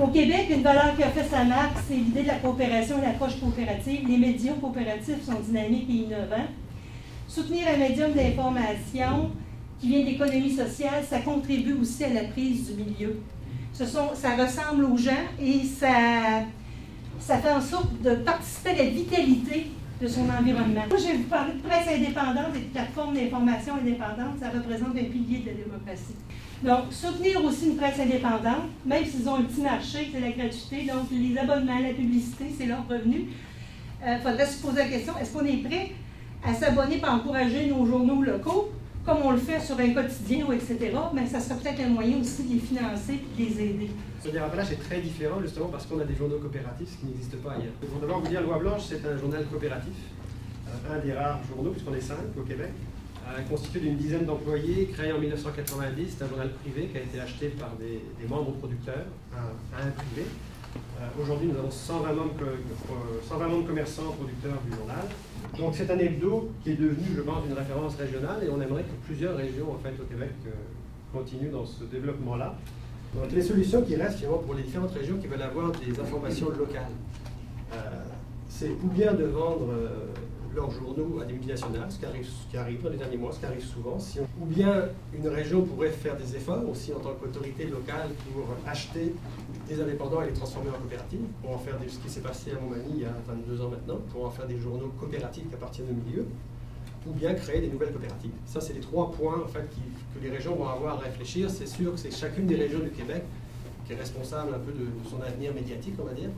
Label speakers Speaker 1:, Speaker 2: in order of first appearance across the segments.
Speaker 1: Au Québec, une valeur qui a fait sa marque, c'est l'idée de la coopération et l'approche coopérative. Les médias coopératifs sont dynamiques et innovants. Soutenir un médium d'information qui vient de l'économie sociale, ça contribue aussi à la prise du milieu. Ça ressemble aux gens et ça fait en sorte de participer à la vitalité de son environnement. Moi, je vais vous parler de presse indépendante et de plateformes d'information indépendante. Ça représente un pilier de la démocratie. Donc, soutenir aussi une presse indépendante, même s'ils ont un petit marché, c'est la gratuité. Donc, les abonnements, la publicité, c'est leur revenu. Il faudrait se poser la question, est-ce qu'on est prêt à s'abonner pour encourager nos journaux locaux, comme on le fait sur un quotidien ou etc., mais ça serait peut-être un moyen aussi de les financer et de les aider.
Speaker 2: Ce dérapage est très différent justement parce qu'on a des journaux coopératifs, ce qui n'existe pas ailleurs. Pour d'abord vous dire, Loi Blanche, c'est un journal coopératif, un des rares journaux, puisqu'on est 5 au Québec, constitué d'une dizaine d'employés, créé en 1990. C'est un journal privé qui a été acheté par des membres producteurs à un privé. Aujourd'hui, nous avons 120 membres commerçants producteurs du journal. Donc c'est un hebdo qui est devenu, je pense, une référence régionale et on aimerait que plusieurs régions en fait, au Québec continuent dans ce développement-là. Donc les solutions qui restent pour les différentes régions qui veulent avoir des informations locales, c'est ou bien de vendre leurs journaux à des multinationales, ce qui arrive dans les derniers mois, ce qui arrive souvent, ou bien une région pourrait faire des efforts aussi en tant qu'autorité locale pour acheter des indépendants et les transformer en coopératives, pour en faire ce qui s'est passé à Montmagny il y a 22 ans maintenant, pour en faire des journaux coopératifs qui appartiennent au milieu, ou bien créer des nouvelles coopératives. Ça, c'est les 3 points en fait, que les régions vont avoir à réfléchir. C'est sûr que c'est chacune des régions du Québec qui est responsable un peu de son avenir médiatique, on va dire.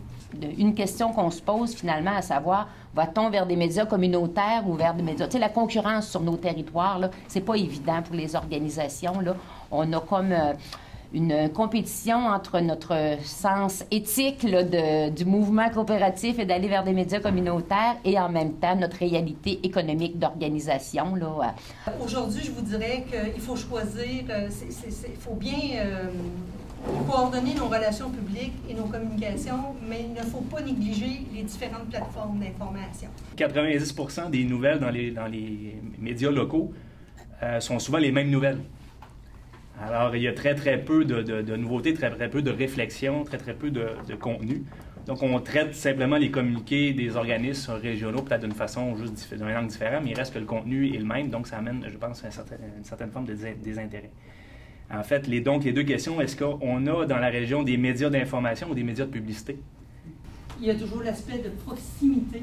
Speaker 3: Une question qu'on se pose finalement, à savoir, va-t-on vers des médias communautaires ou vers des médias... Tu sais, la concurrence sur nos territoires, là, c'est pas évident pour les organisations, là. On a comme une compétition entre notre sens éthique là, du mouvement coopératif et d'aller vers des médias communautaires et en même temps notre réalité économique d'organisation.
Speaker 1: Aujourd'hui, je vous dirais qu'il faut choisir, il faut bien coordonner nos relations publiques et nos communications, mais il ne faut pas négliger les différentes plateformes d'information.
Speaker 4: 90% des nouvelles dans les médias locaux sont souvent les mêmes nouvelles. Alors, il y a très peu de nouveautés, très peu de réflexion, très peu de contenu. Donc, on traite simplement les communiqués des organismes régionaux, peut-être d'une façon juste d'une langue différente, mais il reste que le contenu est le même, donc ça amène, je pense, une certaine forme de désintérêt. En fait, les deux questions, est-ce qu'on a dans la région des médias d'information ou des médias de publicité?
Speaker 1: Il y a toujours l'aspect de proximité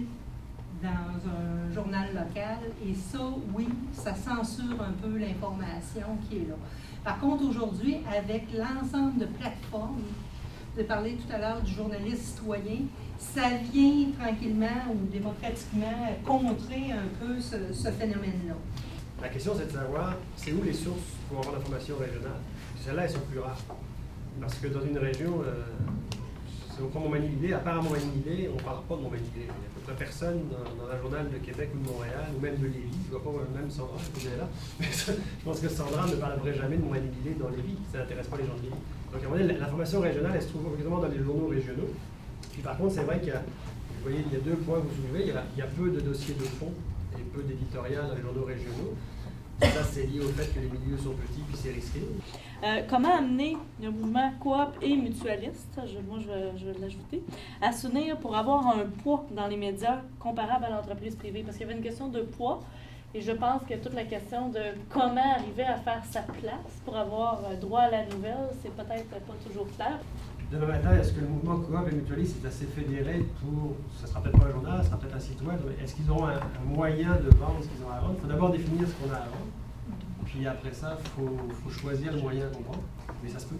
Speaker 1: dans un journal local, et ça, oui, ça censure un peu l'information qui est là. Par contre, aujourd'hui, avec l'ensemble de plateformes, de parler tout à l'heure du journaliste citoyen, ça vient tranquillement ou démocratiquement contrer un peu ce phénomène-là.
Speaker 2: La question, c'est de savoir, c'est où les sources pour avoir l'information régionale? Celles-là, elles sont plus rares. Parce que dans une région, si on prend Montmagny-Lillet, à part Montmagny-Lillet, on ne parle pas de Montmagny-Lillet. Il n'y a à peu près personne dans un journal de Québec ou de Montréal, ou même de Lévis. Je ne vois pas même Sandra qui est là. Mais je pense que Sandra ne parlerait jamais de Montmagny-Lillet dans Lévis. Ça n'intéresse pas les gens de Lévis. Donc, à un moment donné, l'information régionale, elle se trouve évidemment dans les journaux régionaux. Puis par contre, c'est vrai qu'il y a, vous voyez, il y a 2 points que vous soulevez. Il y a peu de dossiers de fond et peu d'éditorial dans les journaux régionaux. Ça, c'est lié au fait que les milieux sont petits puis c'est risqué.
Speaker 5: Comment amener le mouvement coop et mutualiste, moi je vais l'ajouter, à s'unir pour avoir un poids dans les médias comparable à l'entreprise privée? Parce qu'il y avait une question de poids et je pense que toute la question de comment arriver à faire sa place pour avoir droit à la nouvelle, c'est peut-être pas toujours clair.
Speaker 2: Demain matin, est-ce que le mouvement coop et mutualiste est assez fédéré pour, ça sera peut-être pas un journal, ça sera peut-être un site web, est-ce qu'ils auront un moyen de vendre ce qu'ils ont à vendre? Il faut d'abord définir ce qu'on a à vendre, puis après ça, il faut choisir le moyen qu'on prend, mais ça se peut.